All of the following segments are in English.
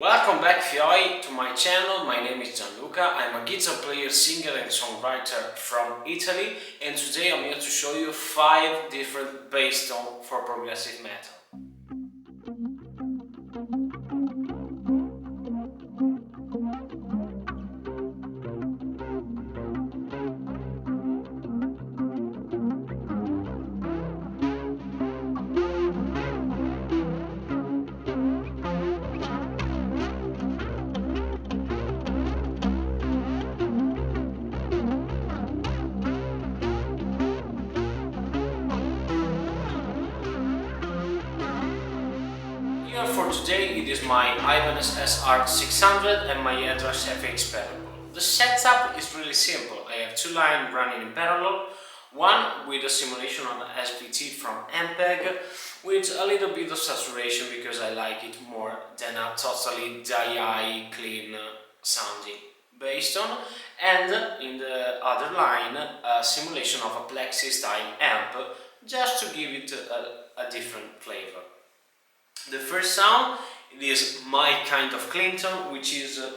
Welcome back Fioi to my channel. My name is Gianluca. I'm a guitar player, singer and songwriter from Italy, and today I'm here to show you 5 different bass tones for progressive metal. For today it is my Ibanez SR600 and my Headrushfx Pedalboard. The setup is really simple. I have 2 lines running in parallel, one with a simulation on the SPT from MPEG with a little bit of saturation because I like it more than a totally DIY clean sounding bass tone, and in the other line a simulation of a Plexi style amp just to give it a different flavor. The first sound, it is my kind of clean tone, which is a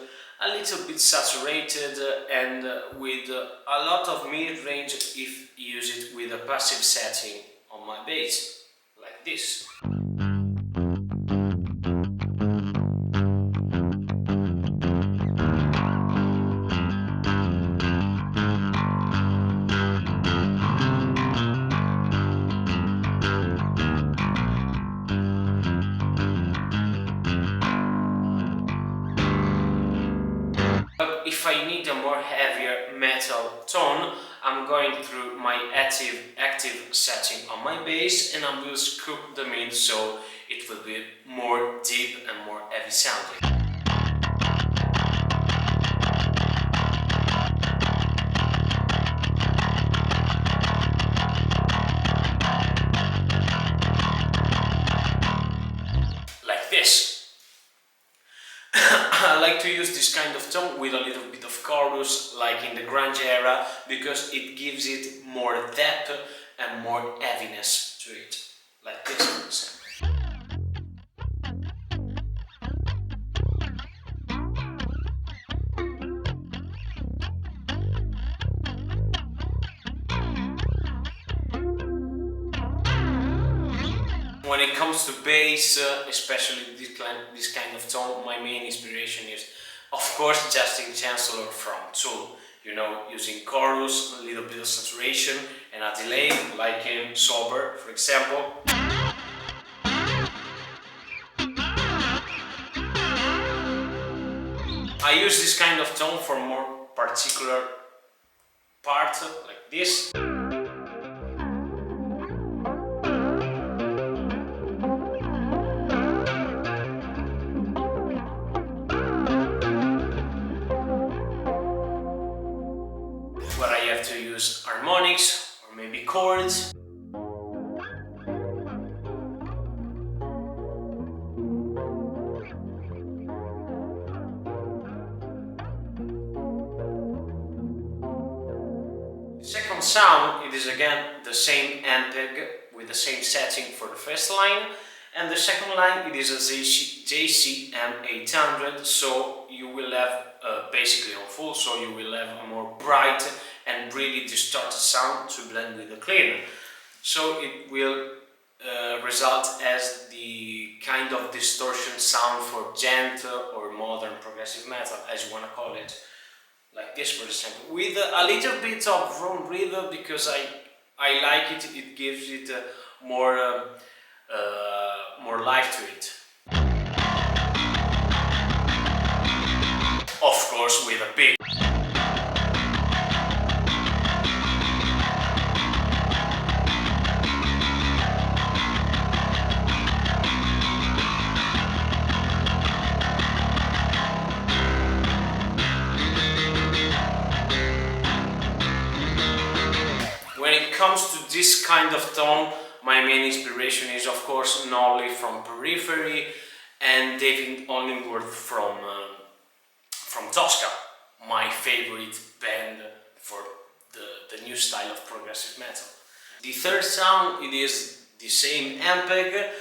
little bit saturated and with a lot of mid-range if you use it with a passive setting on my bass, like this. If I need a more heavier metal tone, I'm going through my active setting on my bass and I will scoop them in so it will be more deep and more heavy sounding. Like this. I like to use this kind of tone with a little bit of chorus, like in the grunge era, because it gives it more depth and more heaviness to it, like this for example. When it comes to bass, especially this kind of tone, my main inspiration is, of course, Justin Chancellor from Tool. You know, using chorus, a little bit of saturation and a delay, like in Sober, for example. I use this kind of tone for more particular part, like this. Where I have to use harmonics or maybe chords. The second sound, it is again the same MPEG with the same setting for the first line, and the second line it is a JCM800, so you will have basically on full, so you will have a more bright and really distorted sound to blend with the cleaner. So it will result as the kind of distortion sound for gent or modern progressive metal, as you want to call it, like this for example, with a little bit of room reverb because I like it. It gives it more life to it. Of course, with a big. When it comes to this kind of tone, my main inspiration is of course Gnarly from Periphery and David Ollingworth from Tosca, my favorite band for the new style of progressive metal. The third sound, it is the same MPEG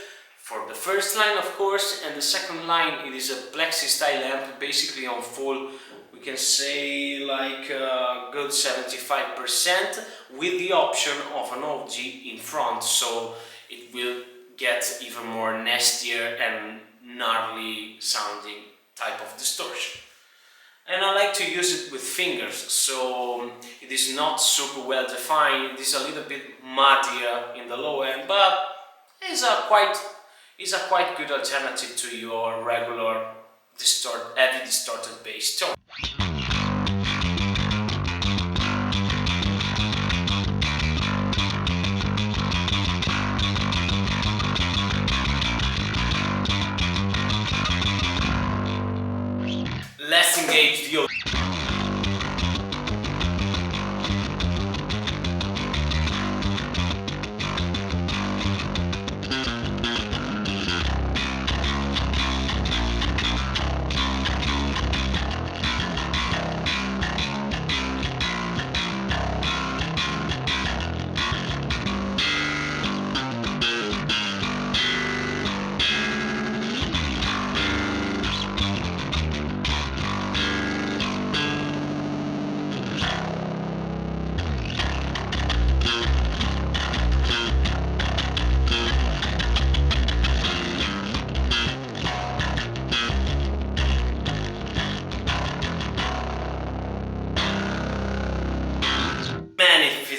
for the first line, of course, and the second line it is a plexi style amp, basically on full, we can say like a good 75%, with the option of an OG in front, so it will get even more nastier and gnarly sounding type of distortion. And I like to use it with fingers, so it is not super well defined, it is a little bit muddier in the low end, but it's a quite good alternative to your regular heavy distorted bass tone. Let's engage the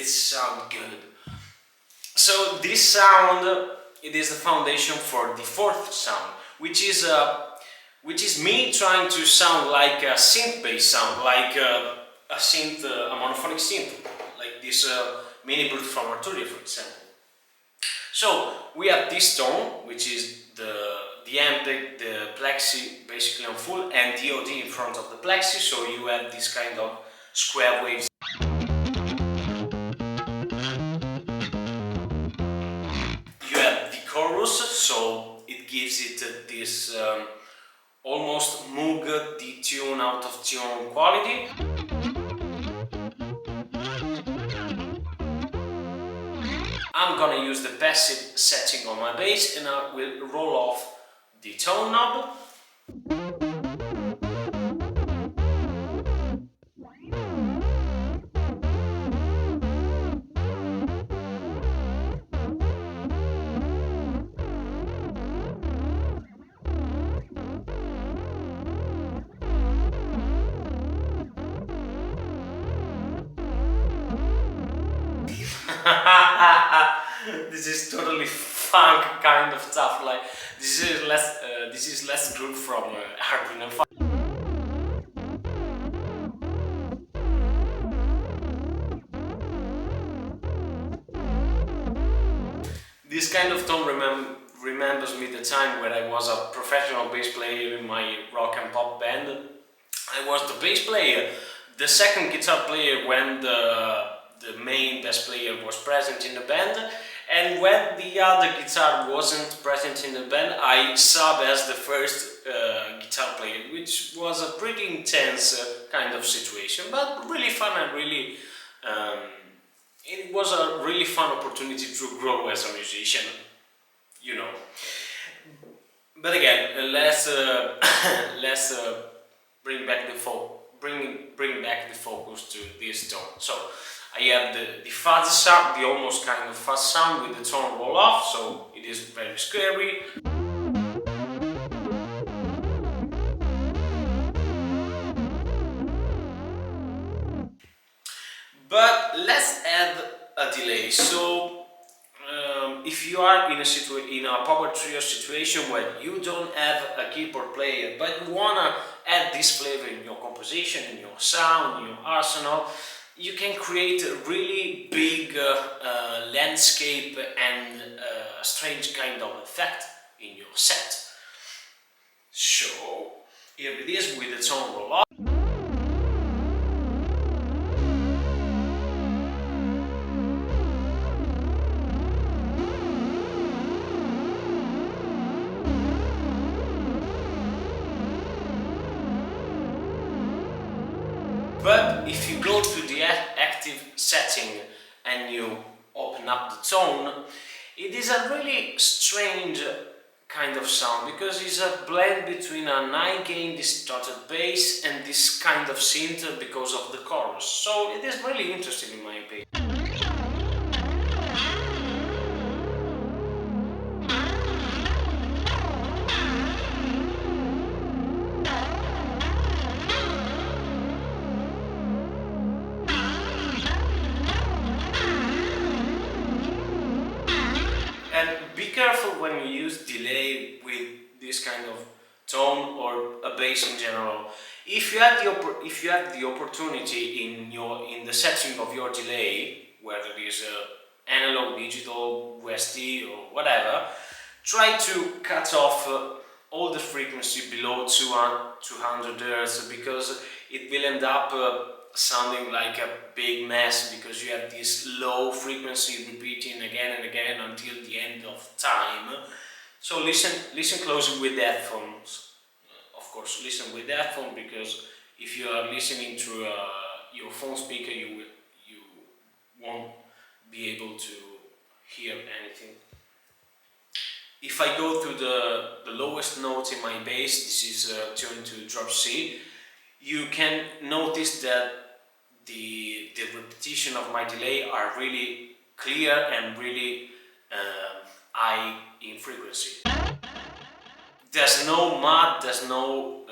sound good. So this sound, it is the foundation for the fourth sound, which is me trying to sound like a synth bass sound, like a synth, a monophonic synth, like this mini brute from Arturia, for example. So we have this tone, which is the amp, the plexi basically on full, and the OD in front of the plexi, so you have this kind of square waves. You have the chorus, so it gives it this almost Moog detune, out of tune quality. I'm gonna use the passive setting on my bass and I will roll off the tone knob. This is totally funk kind of stuff. Like this is less groove from Arduino funk. This kind of tone remembers me the time when I was a professional bass player in my rock and pop band. I was the bass player, the second guitar player when the main bass player was present in the band, and when the other guitar wasn't present in the band, I subbed as the first guitar player, which was a pretty intense kind of situation, but really fun and really it was a really fun opportunity to grow as a musician, you know. But again, let's bring back the focus to this tone. So I have the fuzz sound, the almost kind of fuzz sound with the tone roll off, so it is very scary. But let's add a delay. So if you are in a power trio situation where you don't have a keyboard player but you wanna add this flavor in your composition, in your sound, in your arsenal, you can create a really big landscape and a strange kind of effect in your set. So here it is with the tone roll off. But if you go to the active setting and you open up the tone, it is a really strange kind of sound, because it's a blend between a 9-gain distorted bass and this kind of synth because of the chorus. So it is really interesting in my opinion. And be careful when you use delay with this kind of tone or a bass in general. If you have the opportunity in the setting of your delay, whether it is analog, digital, USD or whatever, try to cut off all the frequency below 200 Hz, because it will end up sounding like a big mess, because you have this low frequency repeating again and again until the end of time. So listen closely with the headphones. Of course, listen with the headphone, because if you are listening through your phone speaker, you won't be able to hear anything. If I go to the lowest note in my bass, this is tuned to drop C, you can notice that the repetition of my delay are really clear and really high in frequency. There's no mud, there's no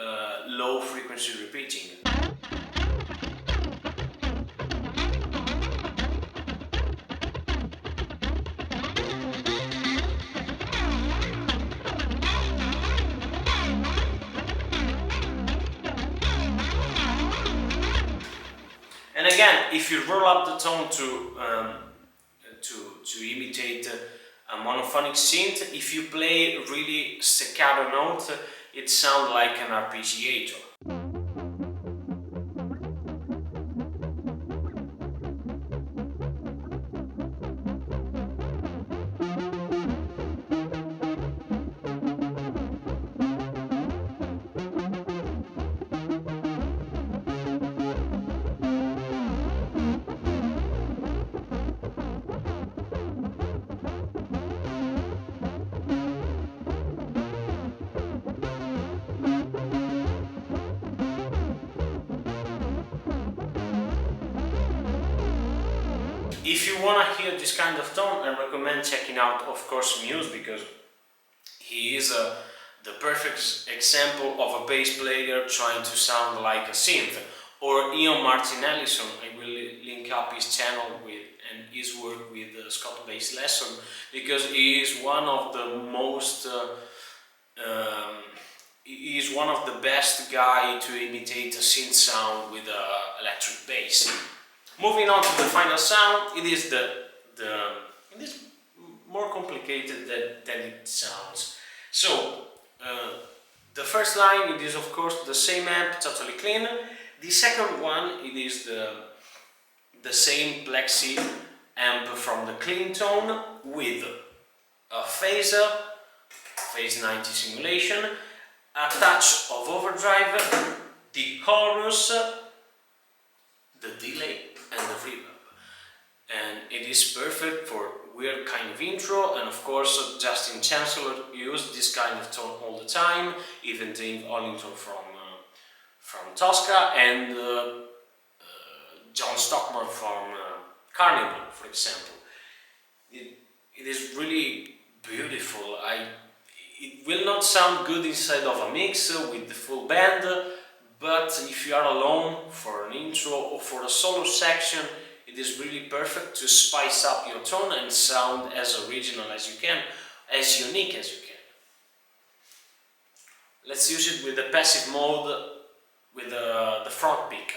low frequency repeating. And again, if you roll up the tone to imitate a monophonic synth, if you play really staccato note, it sounds like an arpeggiator. If you want to hear this kind of tone, I recommend checking out, of course, Muse, because he is the perfect example of a bass player trying to sound like a synth. Or Ian Martin Ellison, I will link up his channel and his work with Scott Bass Lesson, because he is one of the most he is one of the best guy to imitate a synth sound with electric bass. Moving on to the final sound, it is it is more complicated than it sounds. So the first line, it is of course the same amp, totally clean. The second one, it is the same plexi amp from the clean tone with a phaser, phase 90 simulation, a touch of overdrive, the chorus, the delay and the reverb. And it is perfect for weird kind of intro, and of course Justin Chancellor used this kind of tone all the time, even Dave Ollington from Tosca, and John Stockman from Carnival, for example. It is really beautiful. It will not sound good inside of a mix with the full band, but if you are alone for an intro or for a solo section, it is really perfect to spice up your tone and sound as original as you can, as unique as you can. Let's use it with the passive mode with the front pickup.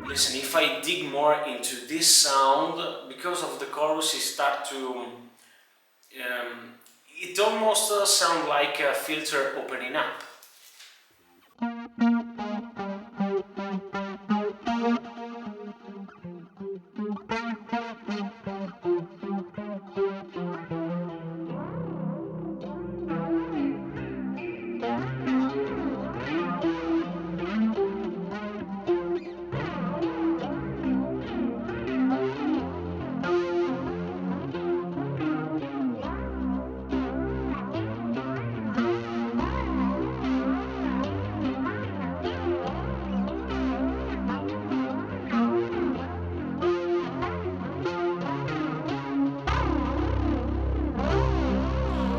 Listen, if I dig more into this sound, because of the chorus, it almost sounds like a filter opening up.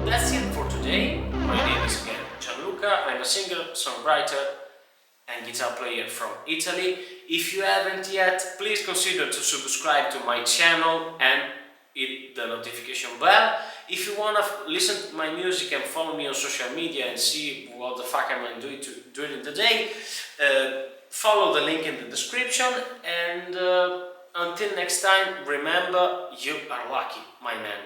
That's it for today. My name is again Gianluca. I'm a singer, songwriter and guitar player from Italy. If you haven't yet, please consider to subscribe to my channel and hit the notification bell. If you wanna listen to my music and follow me on social media and see what the fuck am I doing during the day, follow the link in the description. And until next time, remember, you are lucky, my man.